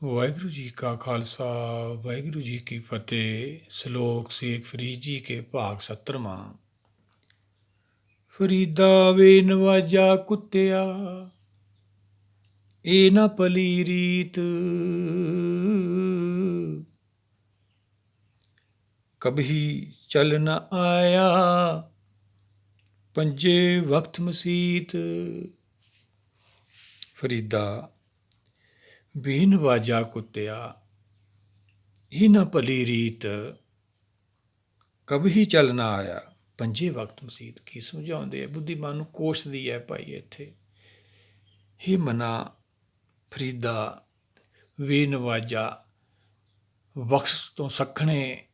ਵਾਹਿਗੁਰੂ ਜੀ ਕਾ ਖਾਲਸਾ ਵਾਹਿਗੁਰੂ ਜੀ ਕੀ ਫਤਿਹ। ਸ਼ਲੋਕ ਸ਼ੇਖ ਫਰੀਦ ਜੀ ਕੇ ਭਾਗ 70ਵਾਂ। ਫਰੀਦਾ ਵੇ ਨਵਾਜਾ ਕੁੱਤਿਆ, ਇਹ ਨਾ ਭਲੀ ਰੀਤ। ਕਭੀ ਚਲ ਨ ਆਇਆ, ਪੰਜੇ ਵਕਤ ਮਸੀਤ। ਫਰੀਦਾ ਵੇ ਨਵਾਜਾ ਕੁੱਤਿਆ, ਇਹ ਨਾ ਭਲੀ ਰੀਤ। ਕਭੀ ਚਲ ਨਾ ਆਇਆ, ਪੰਜੇ ਵਕਤ ਮਸੀਤ। ਕੀ ਸਮਝਾਉਂਦੇ ਆ? ਬੁੱਧੀਮਾਨ ਨੂੰ ਕੋਸ਼ਦੀ ਹੈ ਭਾਈ ਇੱਥੇ। ਹੀ ਮਨਾ ਫਰੀਦਾ ਵੇ ਨਵਾਜਾ, ਬਖਸ਼ ਤੋਂ ਸੱਖਣੇ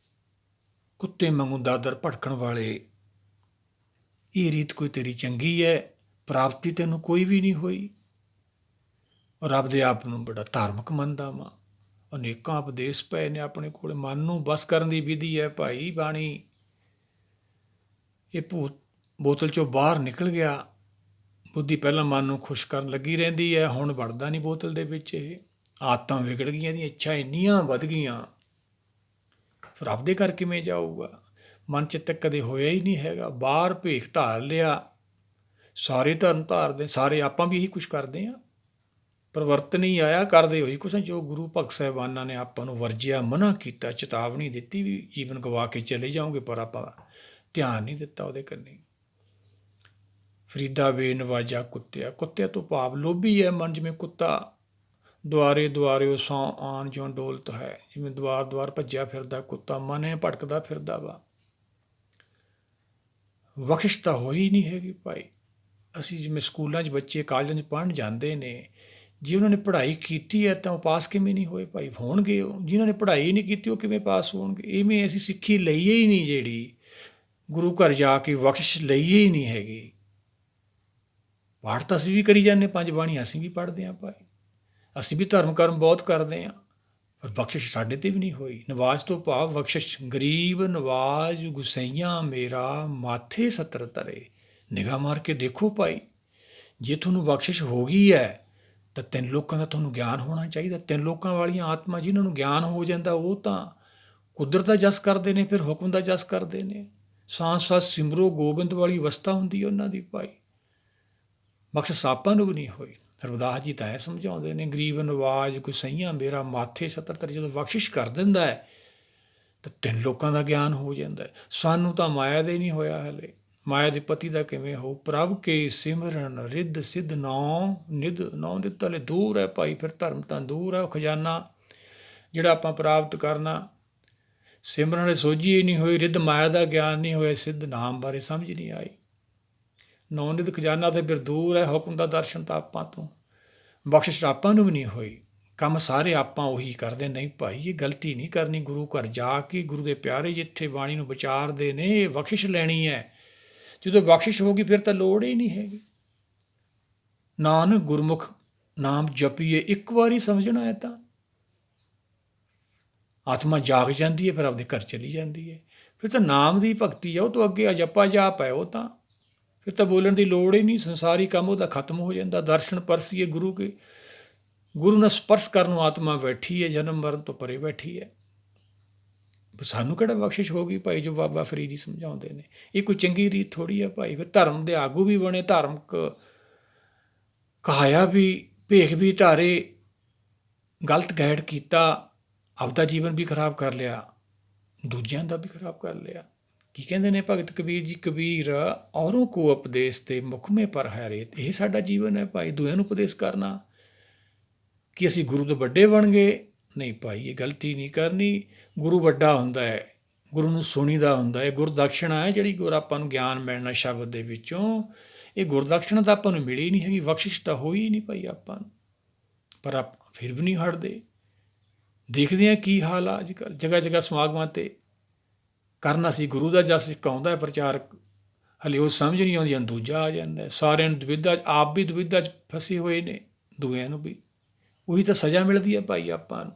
ਕੁੱਤੇ ਵਾਂਗੂ ਦਾਦਰ ਭਟਕਣ ਵਾਲੇ। ਇਹ ਰੀਤ ਕੋਈ ਤੇਰੀ ਚੰਗੀ ਹੈ? ਪ੍ਰਾਪਤੀ ਤੈਨੂੰ ਕੋਈ ਵੀ ਨਹੀਂ ਹੋਈ। ਰੱਬ ਦੇ ਆਪ ਨੂੰ ਬੜਾ ਧਾਰਮਿਕ ਮੰਨਦਾ ਵਾਂ। ਅਨੇਕਾਂ ਉਪਦੇਸ਼ ਪਏ ਨੇ ਆਪਣੇ ਕੋਲ। ਮਨ ਨੂੰ ਬਸ ਕਰਨ ਦੀ ਵਿਧੀ ਹੈ ਭਾਈ ਬਾਣੀ। ਇਹ ਭੂਤ ਬੋਤਲ ਚੋਂ ਬਾਹਰ ਨਿਕਲ ਗਿਆ। ਬੁੱਧੀ ਪਹਿਲਾਂ ਮਨ ਨੂੰ ਖੁਸ਼ ਕਰਨ ਲੱਗੀ ਰਹਿੰਦੀ ਹੈ, ਹੁਣ ਵੜਦਾ ਨਹੀਂ ਬੋਤਲ ਦੇ ਵਿੱਚ। ਇਹ ਆਦਤਾਂ ਵਿਗੜ ਗਈਆਂ, ਇਹਦੀਆਂ ਇੱਛਾ ਇੰਨੀਆਂ ਵੱਧ ਗਈਆਂ, ਫਿਰ ਆਪਦੇ ਘਰ ਕਿਵੇਂ ਜਾਊਗਾ? ਮਨ ਚ ਤੱਕ ਕਦੇ ਹੋਇਆ ਹੀ ਨਹੀਂ ਹੈਗਾ। ਬਾਹਰ ਭੇਖ ਧਾਰ ਲਿਆ। ਸਾਰੇ ਧਰਮ ਧਾਰਦੇ, ਸਾਰੇ ਆਪਾਂ ਵੀ ਇਹੀ ਕੁਛ ਕਰਦੇ ਹਾਂ। ਪਰਿਵਰਤਨ ਹੀ ਆਇਆ, ਕਰਦੇ ਹੋਈ ਕੁਛ। ਜੋ ਗੁਰੂ ਭਗਤ ਸਾਹਿਬਾਨਾਂ ਨੇ ਆਪਾਂ ਨੂੰ ਵਰਜਿਆ, ਮਨ੍ਹਾ ਕੀਤਾ, ਚੇਤਾਵਨੀ ਦਿੱਤੀ ਵੀ ਜੀਵਨ ਗਵਾ ਕੇ ਚਲੇ ਜਾਓਗੇ, ਪਰ ਆਪਾਂ ਧਿਆਨ ਨਹੀਂ ਦਿੱਤਾ ਉਹਦੇ ਕੰਨੀ। ਫਰੀਦਾ ਵੇ ਨਵਾਜਾ ਕੁੱਤਿਆ, ਕੁੱਤਿਆਂ ਤੋਂ ਭਾਵ ਲੋਭੀ ਹੈ ਮਨ। ਜਿਵੇਂ ਕੁੱਤਾ ਦੁਆਰੇ ਦੁਆਰੇ ਉਹ ਸੌ ਆਣ ਜਿਉਂ ਡੋਲਤ ਹੈ, ਜਿਵੇਂ ਦੁਆਰ ਦੁਆਰ ਭੱਜਿਆ ਫਿਰਦਾ ਕੁੱਤਾ, ਮਨ ਹੈ ਭਟਕਦਾ ਫਿਰਦਾ ਵਾ। ਬਖਸ਼ਿਸ਼ ਤਾਂ ਹੋਈ ਨਹੀਂ ਹੈਗੀ ਭਾਈ। ਅਸੀਂ ਜਿਵੇਂ ਸਕੂਲਾਂ 'ਚ ਬੱਚੇ ਕਾਲਜਾਂ 'ਚ ਪੜ੍ਹਨ ਜਾਂਦੇ ਨੇ, ਜੇ ਉਹਨਾਂ ਨੇ ਪੜ੍ਹਾਈ ਕੀਤੀ ਹੈ ਤਾਂ ਉਹ ਪਾਸ ਕਿਵੇਂ ਨਹੀਂ ਹੋਏ ਭਾਈ? ਹੋਣਗੇ। ਉਹ ਜਿਨ੍ਹਾਂ ਨੇ ਪੜ੍ਹਾਈ ਨਹੀਂ ਕੀਤੀ ਉਹ ਕਿਵੇਂ ਪਾਸ ਹੋਣਗੇ? ਇਵੇਂ ਅਸੀਂ ਸਿੱਖੀ ਲਈਏ ਹੀ ਨਹੀਂ, ਜਿਹੜੀ ਗੁਰੂ ਘਰ ਜਾ ਕੇ ਬਖਸ਼ਿਸ਼ ਲਈਏ ਹੀ ਨਹੀਂ ਹੈਗੀ। ਪਾਠ ਤਾਂ ਅਸੀਂ ਵੀ ਕਰੀ ਜਾਂਦੇ, ਪੰਜ ਬਾਣੀ ਅਸੀਂ ਵੀ ਪੜ੍ਹਦੇ ਹਾਂ ਭਾਈ। ਅਸੀਂ ਵੀ ਧਰਮ ਕਰਮ ਬਹੁਤ ਕਰਦੇ ਹਾਂ, ਪਰ ਬਖਸ਼ਿਸ਼ ਸਾਡੇ 'ਤੇ ਵੀ ਨਹੀਂ ਹੋਈ। ਨਵਾਜ ਤੋਂ ਭਾਵ ਬਖਸ਼ਿਸ਼। ਗਰੀਬ ਨਵਾਜ ਗੁਸਈਆਂ ਮੇਰਾ, ਮਾਥੇ ਸਤਰ ਤਰੇ। ਨਿਗਾਹ ਮਾਰ ਕੇ ਦੇਖੋ ਭਾਈ, ਜੇ ਤੁਹਾਨੂੰ ਬਖਸ਼ਿਸ਼ ਹੋ ਗਈ ਹੈ ਤਾਂ ਤਿੰਨ ਲੋਕਾਂ ਦਾ ਤੁਹਾਨੂੰ ਗਿਆਨ ਹੋਣਾ ਚਾਹੀਦਾ। ਤਿੰਨ ਲੋਕਾਂ ਵਾਲੀਆਂ ਆਤਮਾ ਜਿਨ੍ਹਾਂ ਨੂੰ ਗਿਆਨ ਹੋ ਜਾਂਦਾ, ਉਹ ਤਾਂ ਕੁਦਰਤ ਦਾ ਜਸ ਕਰਦੇ ਨੇ, ਫਿਰ ਹੁਕਮ ਦਾ ਜਸ ਕਰਦੇ ਨੇ। ਸਾਂਝ ਸਾਂਝ ਸਿਮਰੋ ਗੋਬਿੰਦ ਵਾਲੀ ਅਵਸਥਾ ਹੁੰਦੀ ਹੈ ਉਹਨਾਂ ਦੀ ਭਾਈ। ਬਖਸ਼ਿਸ਼ ਆਪਾਂ ਨੂੰ ਵੀ ਨਹੀਂ ਹੋਈ। ਰਵਿਦਾਸ ਜੀ ਤਾਂ ਇਹ ਸਮਝਾਉਂਦੇ ਨੇ, ਗਰੀਬ ਨਵਾਜ ਗੁਸਈਆਂ ਮੇਰਾ, ਮਾਥੇ ਸਤਰ ਤਰੇ। ਜਦੋਂ ਬਖਸ਼ਿਸ਼ ਕਰ ਦਿੰਦਾ ਹੈ ਤਾਂ ਤਿੰਨ ਲੋਕਾਂ ਦਾ ਗਿਆਨ ਹੋ ਜਾਂਦਾ। ਸਾਨੂੰ ਤਾਂ ਮਾਇਆ ਦੇ ਨਹੀਂ ਹੋਇਆ ਹਲੇ। ਮਾਇਆ ਦੇ ਪਤੀ ਦਾ ਕਿਵੇਂ ਹੋ? ਪ੍ਰਭ ਕੇ ਸਿਮਰਨ ਰਿੱਧ ਸਿੱਧ ਨੌ ਨਿਧ। ਨੌ ਨਿਧ ਹਲੇ ਦੂਰ ਹੈ ਭਾਈ। ਫਿਰ ਧਰਮ ਤਾਂ ਦੂਰ ਹੈ। ਉਹ ਖਜ਼ਾਨਾ ਜਿਹੜਾ ਆਪਾਂ ਪ੍ਰਾਪਤ ਕਰਨਾ, ਸਿਮਰਨ ਵਾਲੇ ਸੋਝੀ ਹੀ ਨਹੀਂ ਹੋਈ, ਰਿੱਧ ਮਾਇਆ ਦਾ ਗਿਆਨ ਨਹੀਂ ਹੋਇਆ, ਸਿੱਧ ਨਾਮ ਬਾਰੇ ਸਮਝ ਨਹੀਂ ਆਈ। ਨੌ ਨਿਧ ਖਜ਼ਾਨਾ ਤਾਂ ਫਿਰ ਦੂਰ ਹੈ। ਹੁਕਮ ਦਾ ਦਰਸ਼ਨ ਤਾਂ ਆਪਾਂ ਤੋਂ। ਬਖਸ਼ਿਸ਼ ਆਪਾਂ ਨੂੰ ਵੀ ਨਹੀਂ ਹੋਈ। ਕੰਮ ਸਾਰੇ ਆਪਾਂ ਉਹੀ ਕਰਦੇ। ਨਹੀਂ ਭਾਈ, ਇਹ ਗਲਤੀ ਨਹੀਂ ਕਰਨੀ। ਗੁਰੂ ਘਰ ਜਾ ਕੇ ਗੁਰੂ ਦੇ ਪਿਆਰੇ ਜਿੱਥੇ ਬਾਣੀ ਨੂੰ ਵਿਚਾਰਦੇ ਨੇ, ਇਹ ਬਖਸ਼ਿਸ਼ ਲੈਣੀ ਹੈ। ਜਦੋਂ ਬਖਸ਼ਿਸ਼ ਹੋ ਗਈ ਫਿਰ ਤਾਂ ਲੋੜ ਹੀ ਨਹੀਂ ਹੈਗੀ। ਨਾਨਕ ਗੁਰਮੁਖ ਨਾਮ ਜਪੀਏ, ਇੱਕ ਵਾਰੀ ਸਮਝਣਾ ਹੈ ਤਾਂ ਆਤਮਾ ਜਾਗ ਜਾਂਦੀ ਹੈ, ਫਿਰ ਆਪਦੇ ਘਰ ਚਲੀ ਜਾਂਦੀ ਹੈ। ਫਿਰ ਤਾਂ ਨਾਮ ਦੀ ਭਗਤੀ ਹੈ, ਉਹ ਤੋਂ ਅੱਗੇ ਜਪਾ ਜਾਪ ਹੈ। ਉਹ ਤਾਂ ਫਿਰ ਤਾਂ ਬੋਲਣ ਦੀ ਲੋੜ ਹੀ ਨਹੀਂ। ਸੰਸਾਰੀ ਕੰਮ ਉਹਦਾ ਖਤਮ ਹੋ ਜਾਂਦਾ। ਦਰਸ਼ਨ ਪਰਸੀਏ ਗੁਰੂ ਕੇ, ਗੁਰੂ ਨਾਲ ਸਪਰਸ਼ ਕਰਨ ਨੂੰ ਆਤਮਾ ਬੈਠੀ ਹੈ, ਜਨਮ ਮਰਨ ਤੋਂ ਪਰੇ ਬੈਠੀ ਹੈ। ਸਾਨੂੰ ਕਿਹੜਾ ਬਖਸ਼ਿਸ਼ ਹੋ ਗਈ ਭਾਈ, ਜੋ ਬਾਬਾ ਫਰੀਦ ਜੀ ਸਮਝਾਉਂਦੇ ਨੇ? ਇਹ ਕੋਈ ਚੰਗੀ ਰੀਤ ਥੋੜ੍ਹੀ ਹੈ ਭਾਈ। ਫਿਰ ਧਰਮ ਦੇ ਆਗੂ ਵੀ ਬਣੇ, ਧਾਰਮਿਕ ਕਹਾਇਆ ਵੀ, ਭੇਖ ਵੀ ਧਾਰੇ, ਗਲਤ ਗਾਈਡ ਕੀਤਾ, ਆਪਦਾ ਜੀਵਨ ਵੀ ਖਰਾਬ ਕਰ ਲਿਆ, ਦੂਜਿਆਂ ਦਾ ਵੀ ਖਰਾਬ ਕਰ ਲਿਆ। ਕੀ ਕਹਿੰਦੇ ਨੇ ਭਗਤ ਕਬੀਰ ਜੀ? ਕਬੀਰ ਔਰੋਂ ਕੋ ਉਪਦੇਸ਼ ਤੇ ਮੁਖਮੇ ਪਰ ਹੈ ਰੇਤ। ਇਹ ਸਾਡਾ ਜੀਵਨ ਹੈ ਭਾਈ, ਦੂਜਿਆਂ ਨੂੰ ਉਪਦੇਸ਼ ਕਰਨਾ। ਕਿ ਅਸੀਂ ਗੁਰੂ ਤੋਂ ਵੱਡੇ ਬਣ ਗਏ? ਨਹੀਂ ਭਾਈ, ਇਹ ਗਲਤੀ ਨਹੀਂ ਕਰਨੀ। ਗੁਰੂ ਵੱਡਾ ਹੁੰਦਾ ਹੈ, ਗੁਰੂ ਨੂੰ ਸੁਣੀਦਾ ਹੁੰਦਾ ਹੈ। ਗੁਰਦਕਸ਼ਣਾ ਹੈ ਜਿਹੜੀ ਗੁਰ ਆਪਾਂ ਨੂੰ ਗਿਆਨ ਮਿਲਣਾ ਸ਼ਬਦ ਦੇ ਵਿੱਚੋਂ, ਇਹ ਗੁਰਦਕਸ਼ਣਾ ਤਾਂ ਆਪਾਂ ਨੂੰ ਮਿਲੀ ਨਹੀਂ ਹੈਗੀ। ਬਖਸ਼ਿਸ਼ ਤਾਂ ਹੋਈ ਨਹੀਂ ਭਾਈ ਆਪਾਂ ਨੂੰ, ਪਰ ਆਪਾਂ ਫਿਰ ਵੀ ਨਹੀਂ ਹਟਦੇ। ਦੇਖਦੇ ਹਾਂ ਕੀ ਹਾਲ ਆ ਅੱਜ ਕੱਲ੍ਹ। ਜਗ੍ਹਾ ਜਗ੍ਹਾ ਸਮਾਗਮਾਂ 'ਤੇ ਕਰਨਾ ਸੀ ਗੁਰੂ ਦਾ ਜਸ, ਇੱਕ ਆਉਂਦਾ ਪ੍ਰਚਾਰਕ, ਹਲੇ ਉਹ ਸਮਝ ਨਹੀਂ ਆਉਂਦੀ, ਦੂਜਾ ਆ ਜਾਂਦਾ। ਸਾਰਿਆਂ ਨੂੰ ਦੁਵਿਧਾ, ਆਪ ਵੀ ਦੁਵਿਧਾ 'ਚ ਫਸੇ ਹੋਏ ਨੇ, ਦੂਜਿਆਂ ਨੂੰ ਵੀ। ਉਹੀ ਤਾਂ ਸਜ਼ਾ ਮਿਲਦੀ ਹੈ ਭਾਈ ਆਪਾਂ ਨੂੰ।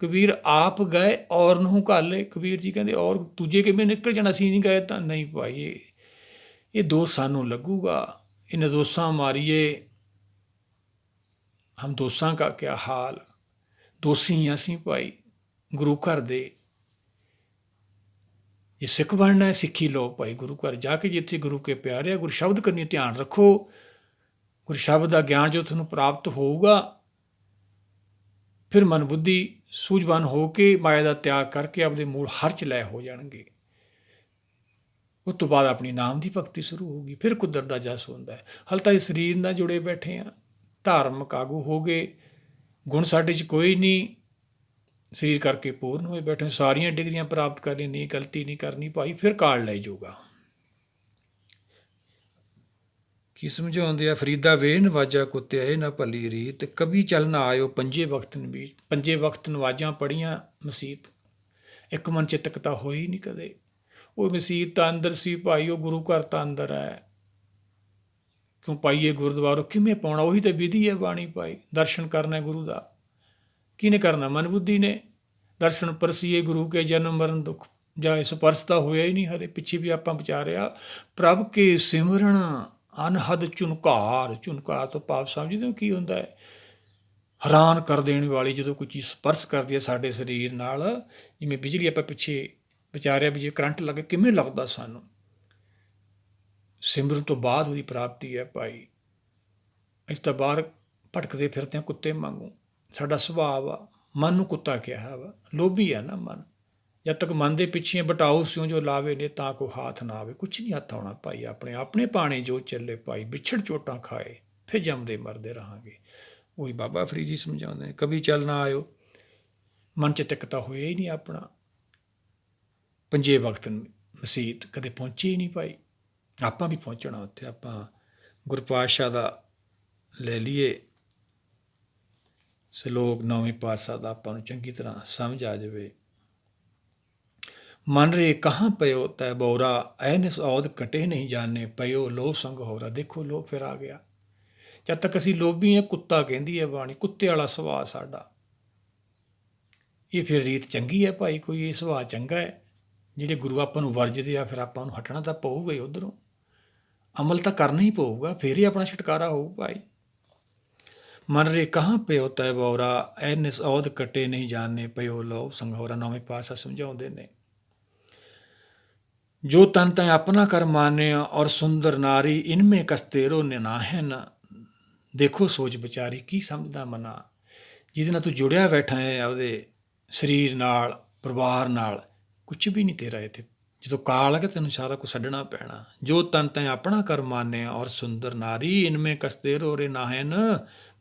ਕਬੀਰ ਆਪ ਗਏ ਔਰ ਨੂੰ ਘਾਲੇ। ਕਬੀਰ ਜੀ ਕਹਿੰਦੇ ਔਰ ਦੂਜੇ ਕਿਵੇਂ ਨਿਕਲ ਜਾਣਾ, ਅਸੀਂ ਨਹੀਂ ਗਏ ਤਾਂ? ਨਹੀਂ ਭਾਈ, ਇਹ ਦੋਸ਼ ਸਾਨੂੰ ਲੱਗੂਗਾ। ਇਹ ਨਿਰਦੋਸ਼ਾਂ ਮਾਰੀਏ, ਹਮ ਦੋਸਾਂ ਕਾ ਕਿਆ ਹਾਲ। ਦੋਸ਼ੀ ਅਸੀਂ ਭਾਈ ਗੁਰੂ ਘਰ ਦੇ। ਜੇ ਸਿੱਖ ਬਣਨਾ ਹੈ ਸਿੱਖੀ ਲਓ ਭਾਈ, ਗੁਰੂ ਘਰ ਜਾ ਕੇ ਜਿੱਥੇ ਗੁਰੂ ਕੇ ਪਿਆਰੇ ਆ ਗੁਰੂ ਸ਼ਬਦ ਕਰਨੀ ਧਿਆਨ ਰੱਖੋ। ਗੁਰੂ ਸ਼ਬਦ ਦਾ ਗਿਆਨ ਜੋ ਤੁਹਾਨੂੰ ਪ੍ਰਾਪਤ ਹੋਊਗਾ, ਫਿਰ ਮਨ ਬੁੱਧੀ ਸੂਝਵਾਨ ਹੋ ਕੇ ਮਾਇਆ ਦਾ ਤਿਆਗ ਕਰਕੇ ਆਪਦੇ ਮੂਲ ਹਰ ਚ ਲੈ ਹੋ ਜਾਣਗੇ। ਉਸ ਤੋਂ ਬਾਅਦ ਆਪਣੀ ਨਾਮ ਦੀ ਭਗਤੀ ਸ਼ੁਰੂ ਹੋਊਗੀ, ਫਿਰ ਕੁਦਰਤ ਦਾ ਜਸ ਹੁੰਦਾ ਹੈ। ਹਾਲੇ ਤਾਂ ਇਸ ਸਰੀਰ ਨਾਲ ਜੁੜੇ ਬੈਠੇ ਆ, ਧਾਰਮਿਕ ਆਗੂ ਹੋ ਗਏ, ਗੁਣ ਸਾਡੇ 'ਚ ਕੋਈ ਨਹੀਂ, ਸਰੀਰ ਕਰਕੇ ਪੂਰਨ ਹੋਏ ਬੈਠੇ, ਸਾਰੀਆਂ ਡਿਗਰੀਆਂ ਪ੍ਰਾਪਤ ਕਰ ਲਈ, ਨਹੀਂ ਗਲਤੀ ਨਹੀਂ ਕਰਨੀ ਭਾਈ, ਫਿਰ ਕਾਲ ਲੈ ਜਾਊਗਾ। ਕੀ ਸਮਝਾਉਂਦੇ ਆ ਫਰੀਦਾ ਵੇ ਨਵਾਜਾ ਕੁੱਤਿਆ ਇਹ ਨਾ ਭਲੀ ਰੀਤ, ਕਭੀ ਚੱਲ ਨਾ ਆਇਓ ਪੰਜੇ ਵਕਤ ਨਬੀਜ। ਪੰਜੇ ਵਕਤ ਨਵਾਜ਼ਾਂ ਪੜ੍ਹੀਆਂ ਮਸੀਤ, ਇੱਕ ਮਨ ਚਿਤਕ ਤਾਂ ਹੋਈ ਨਹੀਂ ਕਦੇ। ਉਹ ਮਸੀਤ ਤਾਂ ਅੰਦਰ ਸੀ ਭਾਈ, ਉਹ ਗੁਰੂ ਘਰ ਤਾਂ ਅੰਦਰ ਹੈ। ਕਿਉਂ ਪਾਈਏ ਗੁਰਦੁਆਰੋਂ, ਕਿਵੇਂ ਪਾਉਣਾ? ਉਹੀ ਤਾਂ ਵਿਧੀ ਹੈ ਬਾਣੀ ਭਾਈ। ਦਰਸ਼ਨ ਕਰਨਾ ਗੁਰੂ ਦਾ ਕਿਹਨੇ ਕਰਨਾ? ਮਨ ਬੁੱਧੀ ਨੇ। ਦਰਸ਼ਨ ਪਰਸੀਏ ਗੁਰੂ ਕੇ ਜਨਮ ਮਰਨ ਦੁੱਖ ਜਾਏ, ਸਪਰਸ ਤਾਂ ਹੋਇਆ ਹੀ ਨਹੀਂ ਹਰੇ। ਪਿੱਛੇ ਵੀ ਆਪਾਂ ਵਿਚਾਰਿਆ, ਪ੍ਰਭ ਕੇ ਸਿਮਰਨ ਅਨਹਦ ਝੁਨਕਾਰ। ਝੁਨਕਾਰ ਤੋਂ ਭਾਵ ਸਮਝਦੇ ਹੋ ਕੀ ਹੁੰਦਾ ਹੈ? ਹੈਰਾਨ ਕਰ ਦੇਣ ਵਾਲੀ ਜਦੋਂ ਕੋਈ ਚੀਜ਼ ਸਪਰਸ਼ ਕਰਦੀ ਹੈ ਸਾਡੇ ਸਰੀਰ ਨਾਲ, ਜਿਵੇਂ ਬਿਜਲੀ ਆਪਾਂ ਪਿੱਛੇ ਵਿਚਾਰਿਆ ਵੀ ਜੇ ਕਰੰਟ ਲੱਗੇ ਕਿਵੇਂ ਲੱਗਦਾ ਸਾਨੂੰ। ਸਿਮਰਨ ਤੋਂ ਬਾਅਦ ਉਹਦੀ ਪ੍ਰਾਪਤੀ ਹੈ ਭਾਈ। ਅਸੀਂ ਤਾਂ ਬਾਹਰ ਭਟਕਦੇ ਫਿਰਦੇ ਹਾਂ ਕੁੱਤੇ ਵਾਂਗੂ। ਸਾਡਾ ਸੁਭਾਅ ਆ, ਮਨ ਨੂੰ ਕੁੱਤਾ ਕਿਹਾ ਵਾ, ਲੋਭੀ ਆ ਨਾ ਮਨ। ਜਦ ਤੱਕ ਮਨ ਦੇ ਪਿੱਛੇ ਬਟਾਓ ਸਿਉ ਜੋ ਲਾਵੇ ਨੇ, ਤਾਂ ਕੋ ਹਾਥ ਨਾ ਆਵੇ। ਕੁਛ ਨਹੀਂ ਹੱਥ ਆਉਣਾ ਭਾਈ। ਆਪਣੇ ਪਾਣੇ ਜੋ ਚੱਲੇ ਭਾਈ, ਵਿਛੜ ਚੋਟਾਂ ਖਾਏ ਫਿਰ ਜੰਮਦੇ ਮਰਦੇ ਰਹਾਂਗੇ। ਉਹੀ ਬਾਬਾ ਫਰੀਦ ਜੀ ਸਮਝਾਉਂਦੇ, ਕਭੀ ਚੱਲ ਨਾ ਆਇਓ। ਮਨ 'ਚ ਤਿੱਕਤਾ ਹੋਇਆ ਹੀ ਨਹੀਂ ਆਪਣਾ। ਪੰਜੇ ਵਕਤ ਮਸੀਤ ਕਦੇ ਪਹੁੰਚੇ ਹੀ ਨਹੀਂ ਭਾਈ। ਆਪਾਂ ਵੀ ਪਹੁੰਚਣਾ ਉੱਥੇ। ਆਪਾਂ ਗੁਰੂ ਪਾਤਸ਼ਾਹ ਦਾ ਲੈ ਲਈਏ ਸਲੋਕ, ਨੌਵੇਂ ਪਾਤਸ਼ਾਹ ਦਾ ਆਪਾਂ ਨੂੰ ਚੰਗੀ ਤਰ੍ਹਾਂ ਸਮਝ ਆ ਜਾਵੇ। ਮਨ ਰੇ ਕਹਾਂ ਪਇਓ ਤੈ ਬੌਰਾ, ਐਨਿਸ ਔਦ ਕਟੇ ਨਹੀਂ ਜਾਣੇ ਪਇਓ ਲੋਭ ਸੰਗ ਹੋਰਾ। ਦੇਖੋ ਲੋਭ ਫਿਰ ਆ ਗਿਆ। ਜਦ ਤੱਕ ਅਸੀਂ ਲੋਭੀ ਹਾਂ, ਕੁੱਤਾ ਕਹਿੰਦੀ ਹੈ ਬਾਣੀ, ਕੁੱਤੇ ਵਾਲਾ ਸੁਭਾਅ ਸਾਡਾ। ਇਹ ਫਿਰ ਰੀਤ ਚੰਗੀ ਹੈ ਭਾਈ? ਕੋਈ ਇਹ ਸੁਭਾਅ ਚੰਗਾ ਹੈ? ਜਿਹੜੇ ਗੁਰੂ ਆਪਾਂ ਨੂੰ ਵਰਜਦੇ ਆ, ਫਿਰ ਆਪਾਂ ਨੂੰ ਹਟਣਾ ਤਾਂ ਪਊਗਾ ਹੀ ਉੱਧਰੋਂ। ਅਮਲ ਤਾਂ ਕਰਨਾ ਹੀ ਪਊਗਾ, ਫਿਰ ਹੀ ਆਪਣਾ ਛੁਟਕਾਰਾ ਹੋਊ ਭਾਈ। ਮਨ ਰੇ ਕਹਾਂ ਪਇਓ ਤੈ ਬੌਰਾ, ਐਨਿਸ ਔਦ ਕਟੇ ਨਹੀਂ ਜਾਣੇ ਪਇਓ ਲੋਭ ਸੰਗ ਹੋਰਾ। ਨੌਵੇਂ ਪਾਤਸ਼ਾਹ ਸਮਝਾਉਂਦੇ ਨੇ, ਜੋ ਤਨ ਤੈ ਆਪਣਾ ਕਰ ਮਾਨਿਆ ਔਰ ਸੁੰਦਰ ਨਾਰੀ, ਇਨਮੇ ਕਸਤੇਰੋ ਨਿਨਾਹਨ। ਦੇਖੋ ਸੋਚ ਵਿਚਾਰੀ, ਕੀ ਸਮਝਦਾ ਮਨਾ? ਜਿਹਦੇ ਨਾਲ ਤੂੰ ਜੁੜਿਆ ਬੈਠਾ ਹੈ ਆਪਦੇ ਸਰੀਰ ਨਾਲ, ਪਰਿਵਾਰ ਨਾਲ, ਕੁਛ ਵੀ ਨਹੀਂ ਤੇਰਾ ਇੱਥੇ। ਜਦੋਂ ਕਾਲ ਹੈ ਕਿ ਤੈਨੂੰ ਸਾਰਾ ਕੁਛ ਛੱਡਣਾ ਪੈਣਾ। ਜੋ ਤਨ ਤੈ ਆਪਣਾ ਕਰ ਮਾਨਿਆ ਔਰ ਸੁੰਦਰ ਨਾਰੀ, ਇਨਮੇ ਕਸਤੇਰੋ ਰੇ ਨਾਹਨ।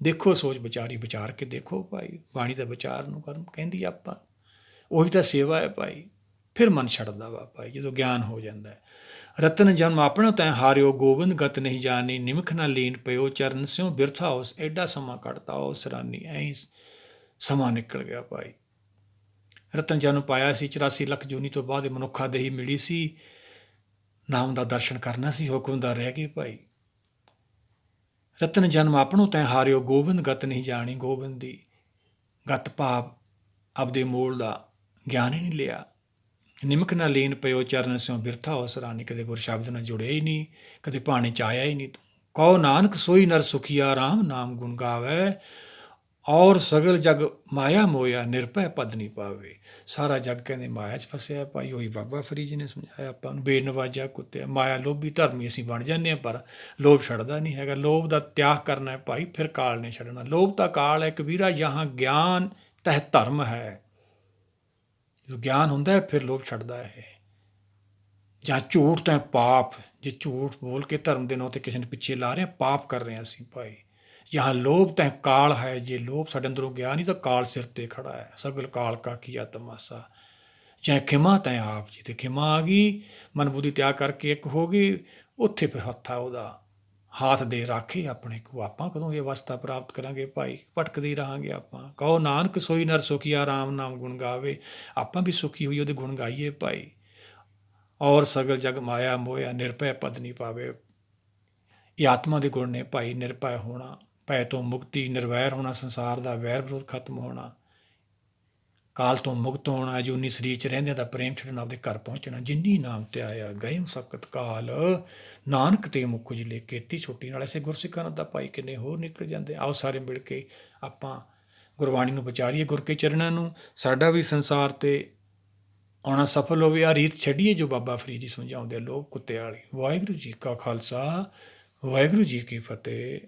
ਦੇਖੋ ਸੋਚ ਵਿਚਾਰੀ, ਵਿਚਾਰ ਕੇ ਦੇਖੋ ਭਾਈ। ਬਾਣੀ ਦਾ ਵਿਚਾਰ ਨੂੰ ਕਰਨ ਕਹਿੰਦੀ ਆਪਾਂ। ਉਹੀ ਤਾਂ ਸੇਵਾ ਹੈ ਭਾਈ। ਫਿਰ ਮਨ ਛੱਡਦਾ ਵਾ ਭਾਈ ਜਦੋਂ ਗਿਆਨ ਹੋ ਜਾਂਦਾ ਹੈ। ਰਤਨ ਜਨਮ ਆਪਣਾ ਤੈਂ ਹਾਰਿਓ, ਗੋਬਿੰਦ ਗਤ ਨਹੀਂ ਜਾਣੀ, ਨਿਮਖ ਨਾ ਲੀਨ ਪਇਓ ਚਰਨ ਸਿਉ ਬਿਰਥਾ ਉਸ। ਐਡਾ ਸਮਾਂ ਕੱਢਤਾ ਉਹ ਸਰਾਨੀ, ਐਂ ਸਮਾਂ ਨਿਕਲ ਗਿਆ ਭਾਈ। ਰਤਨ ਜਨਮ ਪਾਇਆ ਸੀ 84 ਲੱਖ ਜੂਨੀ ਤੋਂ ਬਾਅਦ ਮਨੁੱਖਾ ਦੇਹੀ ਮਿਲੀ ਸੀ। ਨਾਮ ਦਾ ਦਰਸ਼ਨ ਕਰਨਾ ਸੀ, ਹੁਕਮ ਦਾ ਰਹਿ ਗਏ ਭਾਈ। ਰਤਨ ਜਨਮ ਆਪਣੋ ਤੈਂ ਹਾਰਿਓ, ਗੋਬਿੰਦ ਗਤ ਨਹੀਂ ਜਾਣੀ। ਗੋਬਿੰਦ ਦੀ ਗਤ ਭਾਵ ਆਪਦੇ ਮੂਲ ਦਾ ਗਿਆਨ ਹੀ ਨਹੀਂ ਲਿਆ। ਨਿਮਕ ਨਾ ਲੀਨ ਪਇਓ ਚਰਨ ਸਿਉ ਬਿਰਥਾ ਉਸ ਰਾਨੀ। ਕਦੇ ਗੁਰ ਸ਼ਬਦ ਨਾਲ ਜੁੜਿਆ ਹੀ ਨਹੀਂ, ਕਦੇ ਭਾਣੇ 'ਚ ਆਇਆ ਹੀ ਨਹੀਂ ਤੂੰ। ਕਹੋ ਨਾਨਕ ਸੋਈ ਨਰ ਸੁਖੀਆ, ਰਾਮ ਨਾਮ ਗੁਣ ਗਾਵੇ ਔਰ ਸਗਲ ਜਗ ਮਾਇਆ ਮੋਇਆ, ਨਿਰਭੈ ਪਦ ਨਹੀਂ ਪਾਵੇ। ਸਾਰਾ ਜੱਗ ਕਹਿੰਦੇ ਮਾਇਆ 'ਚ ਫਸਿਆ ਭਾਈ। ਉਹੀ ਬਾਬਾ ਫਰੀਦ ਜੀ ਨੇ ਸਮਝਾਇਆ ਆਪਾਂ ਨੂੰ, ਬੇਨਵਾਜਾ ਕੁੱਤਿਆ। ਮਾਇਆ ਲੋਭੀ ਧਰਮੀ ਅਸੀਂ ਬਣ ਜਾਂਦੇ ਹਾਂ, ਪਰ ਲੋਭ ਛੱਡਦਾ ਨਹੀਂ ਹੈਗਾ। ਲੋਭ ਦਾ ਤਿਆਗ ਕਰਨਾ ਹੈ ਭਾਈ, ਫਿਰ ਕਾਲ ਨੇ ਛੱਡਣਾ। ਲੋਭ ਤਾਂ ਕਾਲ ਹੈ ਕਬੀਰਾ, ਜਹਾਂ ਗਿਆਨ ਤਹ ਧਰਮ ਹੈ। ਜਦੋਂ ਗਿਆਨ ਹੁੰਦਾ ਹੈ ਫਿਰ ਲੋਭ ਛੱਡਦਾ ਹੈ। ਜਾਂ ਝੂਠ ਤਾਂ ਪਾਪ, ਜੇ ਝੂਠ ਬੋਲ ਕੇ ਧਰਮ ਦੇ ਨਾਂ 'ਤੇ ਕਿਸੇ ਨੇ ਪਿੱਛੇ ਲਾ ਰਹੇ, ਪਾਪ ਕਰ ਰਹੇ ਹਾਂ ਅਸੀਂ ਭਾਈ। ਜਾਂ ਲੋਭ ਤਾਂ ਕਾਲ ਹੈ, ਜੇ ਲੋਭ ਸਾਡੇ ਅੰਦਰੋਂ ਗਿਆ ਨਹੀਂ ਤਾਂ ਕਾਲ ਸਿਰ 'ਤੇ ਖੜਾ ਹੈ। ਸਗਲ ਕਾਲ ਕਾ ਕੀਆ ਤਮਾਸਾ। ਜਾਂ ਖਿਮਾ ਤੈਂ ਆਪ, ਜੀ 'ਤੇ ਖਿਮਾ ਆ ਗਈ, ਮਨ ਬੁੱਧੀ ਤਿਆਗ ਕਰਕੇ ਇੱਕ ਹੋ ਗਈ, ਉੱਥੇ ਫਿਰ ਹੱਥ ਆ ਉਹਦਾ, ਹਾਥ ਦੇ ਰਾਖੇ ਆਪਣੇ ਕੋ। ਆਪਾਂ ਕਦੋਂ ਇਹ ਅਵਸਥਾ ਪ੍ਰਾਪਤ ਕਰਾਂਗੇ ਭਾਈ? ਭਟਕਦੇ ਹੀ ਰਹਾਂਗੇ ਆਪਾਂ। ਕਹੋ ਨਾਨਕ ਸੋਈ ਨਰ ਸੁਖੀਆ, ਰਾਮ ਨਾਮ ਗੁਣ ਗਾਵੇ। ਆਪਾਂ ਵੀ ਸੁਖੀ ਹੋਈ ਉਹਦੇ ਗੁਣ ਗਾਈਏ ਭਾਈ। ਔਰ ਸਗਲ ਜਗ ਮਾਇਆ ਮੋਇਆ, ਨਿਰਭੈ ਪਦ ਨਹੀਂ ਪਾਵੇ। ਇਹ ਆਤਮਾ ਦੇ ਗੁਣ ਨੇ ਭਾਈ। ਨਿਰਭੈ ਹੋਣਾ, ਭੈ ਤੋਂ ਮੁਕਤੀ, ਨਿਰਵੈਰ ਹੋਣਾ, ਸੰਸਾਰ ਦਾ ਵੈਰ ਵਿਰੋਧ ਖਤਮ ਹੋਣਾ, ਕਾਲ ਤੋਂ ਮੁਕਤ ਹੋਣਾ, ਅਜੂਨੀ ਸਰੀਰ 'ਚ ਰਹਿੰਦਿਆਂ ਦਾ ਪ੍ਰੇਮ ਛੱਡਣਾ, ਆਪਦੇ ਘਰ ਪਹੁੰਚਣਾ। ਜਿੰਨੀ ਨਾਮ ਤੇ ਆਇਆ ਗਏ ਮੁਸਕਤ ਕਾਲ, ਨਾਨਕ ਤੇ ਮੁੱਖ ਜਿਲੇ ਕੀਤੀ ਛੋਟੀ। ਨਾਲ ਐਸੇ ਗੁਰਸਿੱਖਾਂ ਦਾ ਭਾਈ ਕਿੰਨੇ ਹੋਰ ਨਿਕਲ ਜਾਂਦੇ। ਆਓ ਸਾਰੇ ਮਿਲ ਕੇ ਆਪਾਂ ਗੁਰਬਾਣੀ ਨੂੰ ਵਿਚਾਰੀਏ, ਗੁਰ ਕੇ ਚਰਨਾਂ ਨੂੰ। ਸਾਡਾ ਵੀ ਸੰਸਾਰ 'ਤੇ ਆਉਣਾ ਸਫਲ ਹੋਵੇ। ਆਹ ਰੀਤ ਛੱਡੀਏ ਜੋ ਬਾਬਾ ਫਰੀਦ ਜੀ ਸਮਝਾਉਂਦੇ ਆ, ਲੋਭ ਕੁੱਤੇ ਵਾਲੀ। ਵਾਹਿਗੁਰੂ ਜੀ ਕਾ ਖਾਲਸਾ, ਵਾਹਿਗੁਰੂ ਜੀ ਕੀ ਫਤਿਹ।